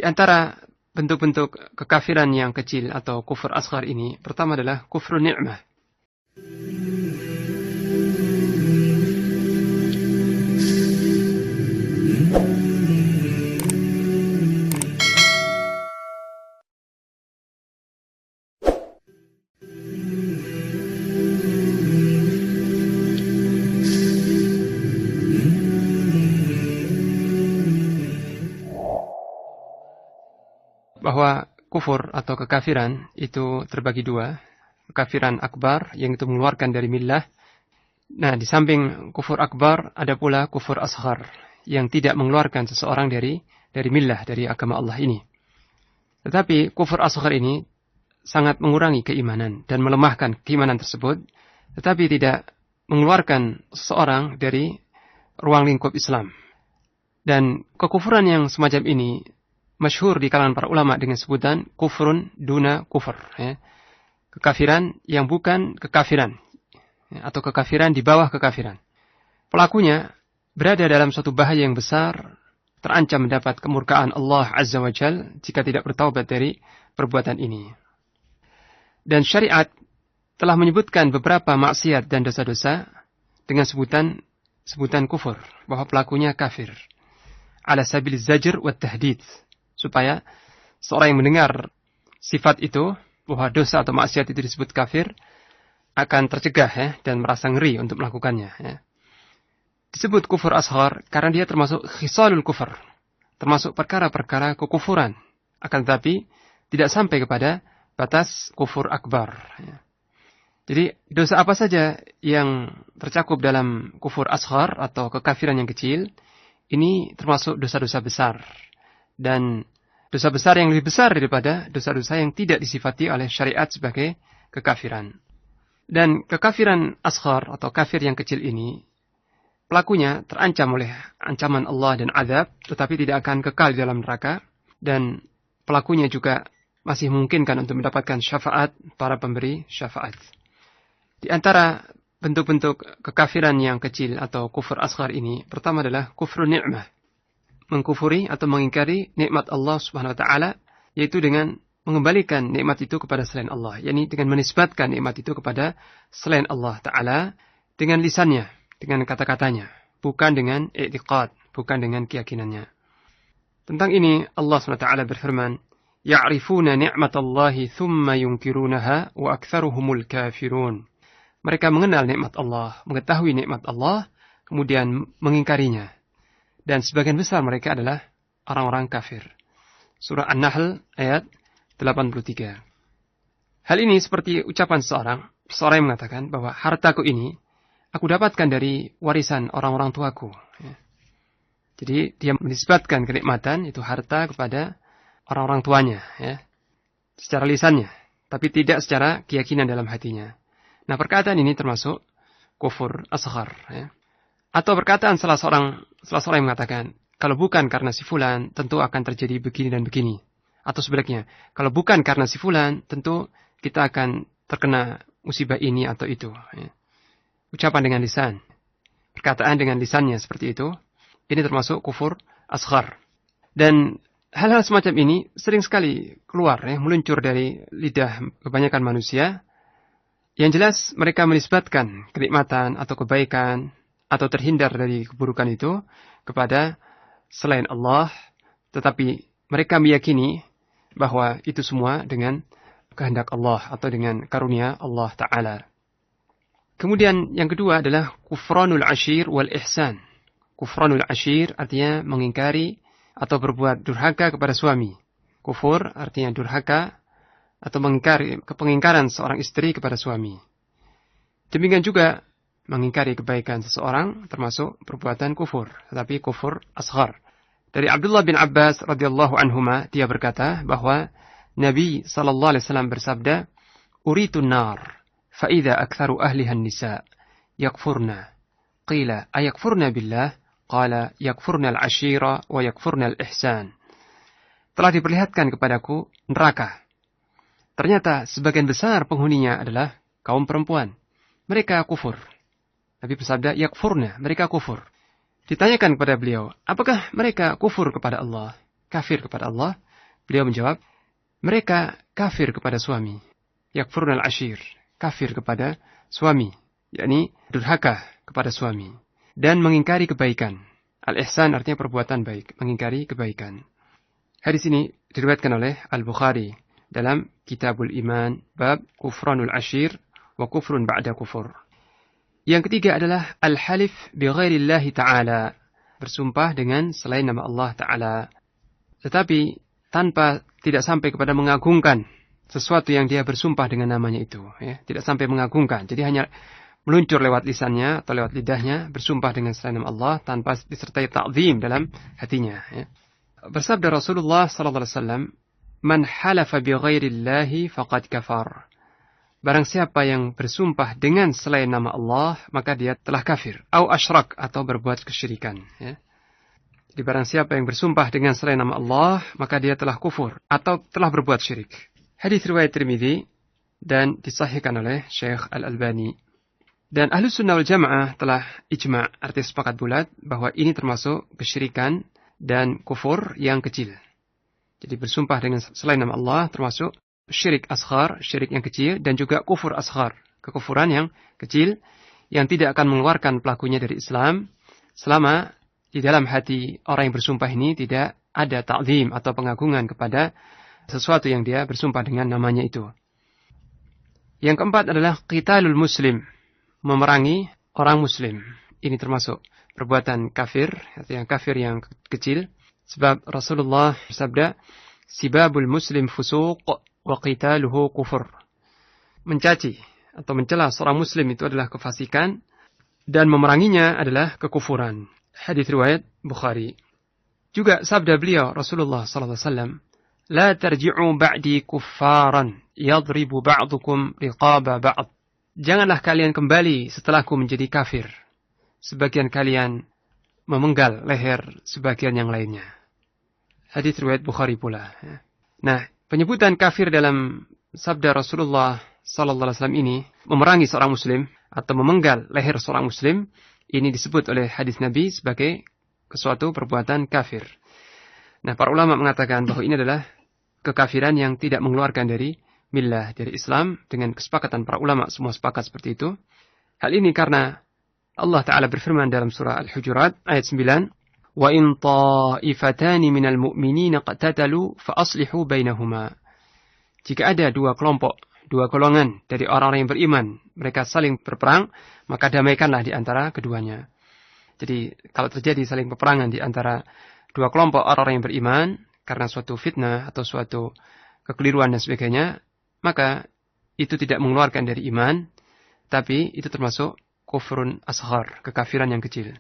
Di antara bentuk-bentuk kekafiran yang kecil atau kufur asghar ini, pertama adalah kufur ni'mah. Bahwa kufur atau kekafiran itu terbagi dua. Kekafiran akbar yang itu mengeluarkan dari millah. Nah, di samping kufur akbar ada pula kufur asghar yang tidak mengeluarkan seseorang dari millah, dari agama Allah ini. Tetapi kufur asghar ini sangat mengurangi keimanan dan melemahkan keimanan tersebut, tetapi tidak mengeluarkan seseorang dari ruang lingkup Islam. Dan kekufuran yang semacam ini masyhur di kalangan para ulama dengan sebutan kufrun duna kufur, ya. Kekafiran yang bukan kekafiran, ya, atau kekafiran di bawah kekafiran. Pelakunya berada dalam suatu bahaya yang besar, terancam mendapat kemurkaan Allah Azza wa Jal jika tidak bertaubat dari perbuatan ini. Dan syariat telah menyebutkan beberapa maksiat dan dosa-dosa dengan sebutan kufur, bahwa pelakunya kafir. Ala sabil zajr wa tahdid, supaya seorang yang mendengar sifat itu, bahwa dosa atau maksiat itu disebut kafir, akan tercegah, ya, dan merasa ngeri untuk melakukannya. Ya. Disebut kufur asghar karena dia termasuk khisalul kufur, termasuk perkara-perkara kekufuran, akan tetapi tidak sampai kepada batas kufur akbar. Ya. Jadi dosa apa saja yang tercakup dalam kufur asghar atau kekafiran yang kecil, ini termasuk dosa-dosa besar. Dan dosa besar yang lebih besar daripada dosa-dosa yang tidak disifati oleh syariat sebagai kekafiran. Dan kekafiran asghar atau kafir yang kecil ini, pelakunya terancam oleh ancaman Allah dan azab, tetapi tidak akan kekal di dalam neraka. Dan pelakunya juga masih memungkinkan untuk mendapatkan syafaat para pemberi syafaat. Di antara bentuk-bentuk kekafiran yang kecil atau kufur asghar ini, pertama adalah kufur ni'mah. Mengkufuri atau mengingkari nikmat Allah Subhanahu wa taala, yaitu dengan mengembalikan nikmat itu kepada selain Allah, yakni dengan menisbatkan nikmat itu kepada selain Allah taala dengan lisannya, dengan kata-katanya, bukan dengan i'tiqad, bukan dengan keyakinannya. Tentang ini Allah Subhanahu wa taala berfirman, "Ya'rifuna ni'matallahi thumma yunkirunaha wa aktsaruhumul kafirun." Mereka mengenal nikmat Allah, mengetahui nikmat Allah, kemudian mengingkarinya. Dan sebagian besar mereka adalah orang-orang kafir. Surah An-Nahl ayat 83. Hal ini seperti ucapan seorang yang mengatakan bahwa hartaku ini aku dapatkan dari warisan orang-orang tuaku. Ya. Jadi dia menisbatkan kenikmatan itu harta kepada orang-orang tuanya, ya, secara lisannya, tapi tidak secara keyakinan dalam hatinya. Nah, perkataan ini termasuk kufur asghar, ya. Atau perkataan salah seorang yang mengatakan, kalau bukan karena si fulan, tentu akan terjadi begini dan begini. Atau sebaliknya, kalau bukan karena si fulan, tentu kita akan terkena musibah ini atau itu. Ya. Ucapan dengan lisan, perkataan dengan lisannya seperti itu, ini termasuk kufur asghar. Dan hal-hal semacam ini sering sekali keluar, ya, meluncur dari lidah kebanyakan manusia. Yang jelas mereka menisbatkan kenikmatan atau kebaikan atau terhindar dari keburukan itu kepada selain Allah, tetapi mereka meyakini bahwa itu semua dengan kehendak Allah atau dengan karunia Allah Ta'ala. Kemudian yang kedua adalah kufranul ashir wal ihsan. Kufranul ashir artinya mengingkari atau berbuat durhaka kepada suami. Kufur artinya durhaka atau mengingkari kepengingkaran seorang istri kepada suami. Demikian juga mengingkari kebaikan seseorang termasuk perbuatan kufur, tetapi kufur asghar. Dari Abdullah bin Abbas radhiyallahu anhuma, dia berkata bahwa Nabi sallallahu alaihi wasallam bersabda, "Uritun nar, fa idza aktsaru ahliha an-nisa yakfurna." Qila, "Ayakfurna billah?" Qala, "Yakfurna al-ashira wa yakfurna al-ihsan." Telah diperlihatkan kepadaku neraka. Ternyata sebagian besar penghuninya adalah kaum perempuan. Mereka kufur. Nabi bersabda, yakfurna, mereka kufur. Ditanyakan kepada beliau, apakah mereka kufur kepada Allah, kafir kepada Allah? Beliau menjawab, mereka kafir kepada suami. Yakfurun al-ashir, kafir kepada suami, yakni durhaka kepada suami. Dan mengingkari kebaikan. Al-ihsan artinya perbuatan baik, mengingkari kebaikan. Hadis ini diriwayatkan oleh Al-Bukhari dalam Kitabul Iman, bab kufranul ashir wa kufrun ba'da kufur. Yang ketiga adalah al-halif bi ghairillahi ta'ala, bersumpah dengan selain nama Allah Ta'ala. Tetapi tanpa tidak sampai kepada mengagungkan sesuatu yang dia bersumpah dengan namanya itu. Ya. Tidak sampai mengagungkan. Jadi hanya meluncur lewat lisannya atau lewat lidahnya, bersumpah dengan selain nama Allah tanpa disertai ta'zim dalam hatinya. Ya. Bersabda Rasulullah SAW, Man halafa bi ghairillahi faqad kafar. Barang siapa yang bersumpah dengan selain nama Allah, maka dia telah kafir. Au asyrak, atau berbuat kesyirikan. Ya. Jadi barang siapa yang bersumpah dengan selain nama Allah, maka dia telah kufur atau telah berbuat syirik. Hadis riwayat Tirmidzi dan disahihkan oleh Syekh Al-Albani. Dan Ahlus Sunnah wal Jamaah telah ijma', artinya sepakat bulat, bahwa ini termasuk kesyirikan dan kufur yang kecil. Jadi bersumpah dengan selain nama Allah termasuk syirik asghar, syirik yang kecil, dan juga kufur asghar, kekufuran yang kecil, yang tidak akan mengeluarkan pelakunya dari Islam, selama di dalam hati orang yang bersumpah ini tidak ada ta'zim atau pengagungan kepada sesuatu yang dia bersumpah dengan namanya itu. Yang keempat adalah qitalul muslim, memerangi orang muslim. Ini termasuk perbuatan kafir, artinya kafir yang kecil. Sebab Rasulullah bersabda, sibabul muslim fusuq wa qitaluhu kufur. Mencaci atau mencela seorang muslim itu adalah kefasikan, dan memeranginya adalah kekufuran. Hadis riwayat Bukhari. Juga sabda beliau Rasulullah SAW, La tarji'u ba'di kuffaran yadribu ba'dukum riqaba ba'd. Janganlah kalian kembali setelahku menjadi kafir. Sebagian kalian memenggal leher sebagian yang lainnya. Hadis riwayat Bukhari pula. Nah, penyebutan kafir dalam sabda Rasulullah SAW ini, memerangi seorang muslim atau memenggal leher seorang muslim, ini disebut oleh hadis Nabi sebagai suatu perbuatan kafir. Nah, para ulama mengatakan bahwa ini adalah kekafiran yang tidak mengeluarkan dari millah, dari Islam, dengan kesepakatan para ulama semua sepakat seperti itu. Hal ini karena Allah Ta'ala berfirman dalam surah Al-Hujurat ayat 9, Wa in ta'ifatani minal mu'minina qatatalu fa aslihu bainahuma. Jika ada dua kelompok, dua golongan dari orang-orang yang beriman, mereka saling berperang, maka damaikanlah di antara keduanya. Jadi kalau terjadi saling peperangan di antara dua kelompok orang-orang yang beriman karena suatu fitnah atau suatu kekeliruan dan sebagainya, maka itu tidak mengeluarkan dari iman, tapi itu termasuk kufrun asghar, kekafiran yang kecil.